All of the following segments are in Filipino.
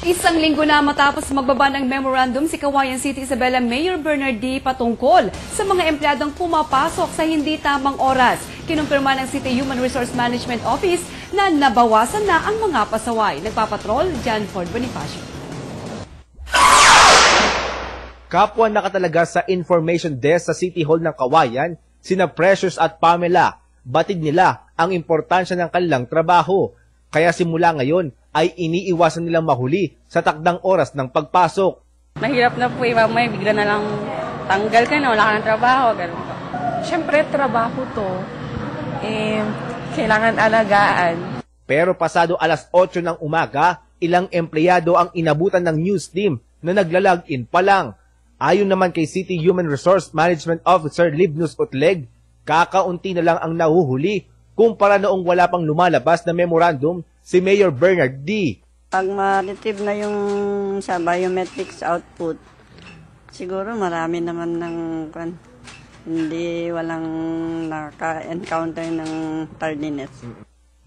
Isang linggo na matapos magbaba ng memorandum si Cauayan City Isabela Mayor Bernard D. patungkol sa mga empleyadong pumapasok sa hindi tamang oras. Kinumpirma ng City Human Resource Management Office na nabawasan na ang mga pasaway. Nagpapatrol, John Ford Bonifacio. Kapwa nakatalaga sa information desk sa City Hall ng Cauayan, sina Precious at Pamela, batid nila ang importansya ng kanilang trabaho. Kaya simula ngayon ay iniiwasan nilang mahuli sa takdang oras ng pagpasok. Mahirap na po mamaya bigla na lang tanggal ka na, wala ka ng trabaho. Ganun po. Siyempre, trabaho to. Kailangan alagaan. Pero pasado alas 8 ng umaga, ilang empleyado ang inabutan ng news team na naglalagin pa lang. Ayon naman kay City Human Resource Management Officer Libnus Utleg, kakaunti na lang ang nahuhuli kumpara noong wala pang lumalabas na memorandum si Mayor Bernard D. Pag ma-retrieve na yung sa biometrics output, siguro marami naman ng hindi walang naka-encounter ng tardiness.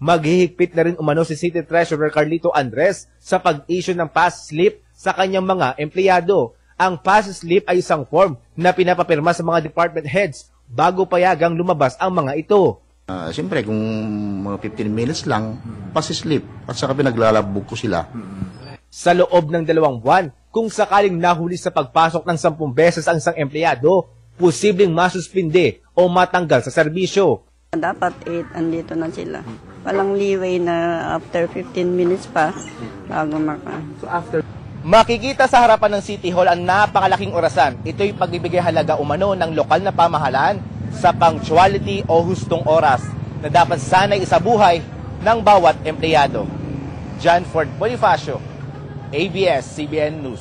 Maghihigpit na rin umano si City Treasurer Carlito Andres sa pag-issue ng pass slip sa kanyang mga empleyado. Ang pass slip ay isang form na pinapapirma sa mga department heads bago payagang lumabas ang mga ito. Siyempre, kung mga 15 minutes lang, pass-slip at saka pinaglalabog ko sila. Sa loob ng 2 buwan, kung sakaling nahuli sa pagpasok ng 10 beses ang isang empleyado, posibleng masuspinde o matanggal sa serbisyo. Dapat 8, andito na sila. Walang leeway na after 15 minutes pa bago Makikita sa harapan ng City Hall ang napakalaking orasan. Ito'y pagbibigay halaga umano ng lokal na pamahalaan sa punctuality o hustong oras na dapat sana'y isabuhay ng bawat empleyado. John Ford Bonifacio, ABS-CBN News.